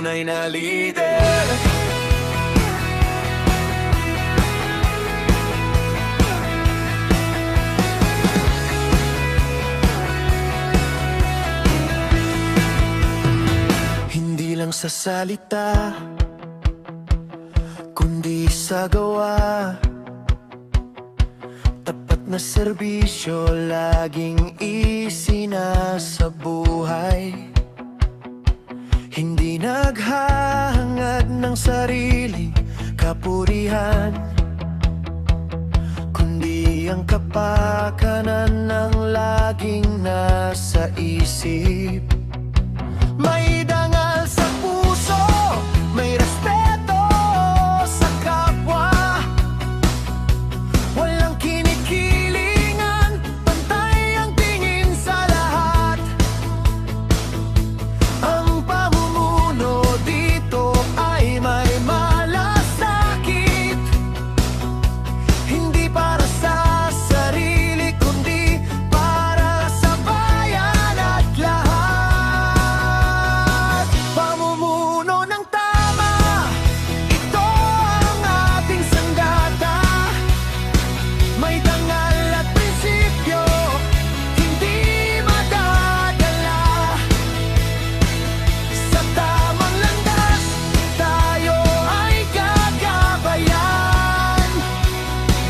tunay na lider. Hindi lang sa salita, kundi sa gawa. Tapat na serbisyo laging isinasabuhay. Hindi naghahangad ng sariling kapurihan, kundi ang kapakanan ng laging nasa isip. May dangal sa puso, may respeto sa kapwa. Walang kinikilingan, pantay ang tingin sa lahat. Ang pamumuno dito ay may malasakit. Hindi para sa sarili, kundi para sa bayan at lahat. Pamumuno ng tama, ito ang ating sanggata. May dangal at prinsipyo, hindi madadala. Sa tamang landas, tayo ay gagabayan.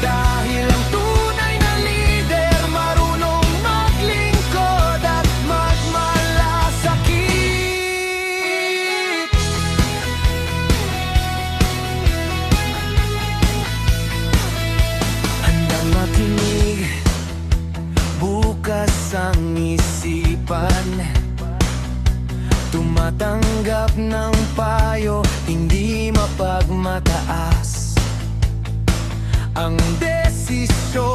Dahil ang tunay na lider, marunong maglingkod at magmalasakit. Handang makinig, bukas ang isipan. Tumatanggap ng payo, hindi mapagmataas. Ang desisyon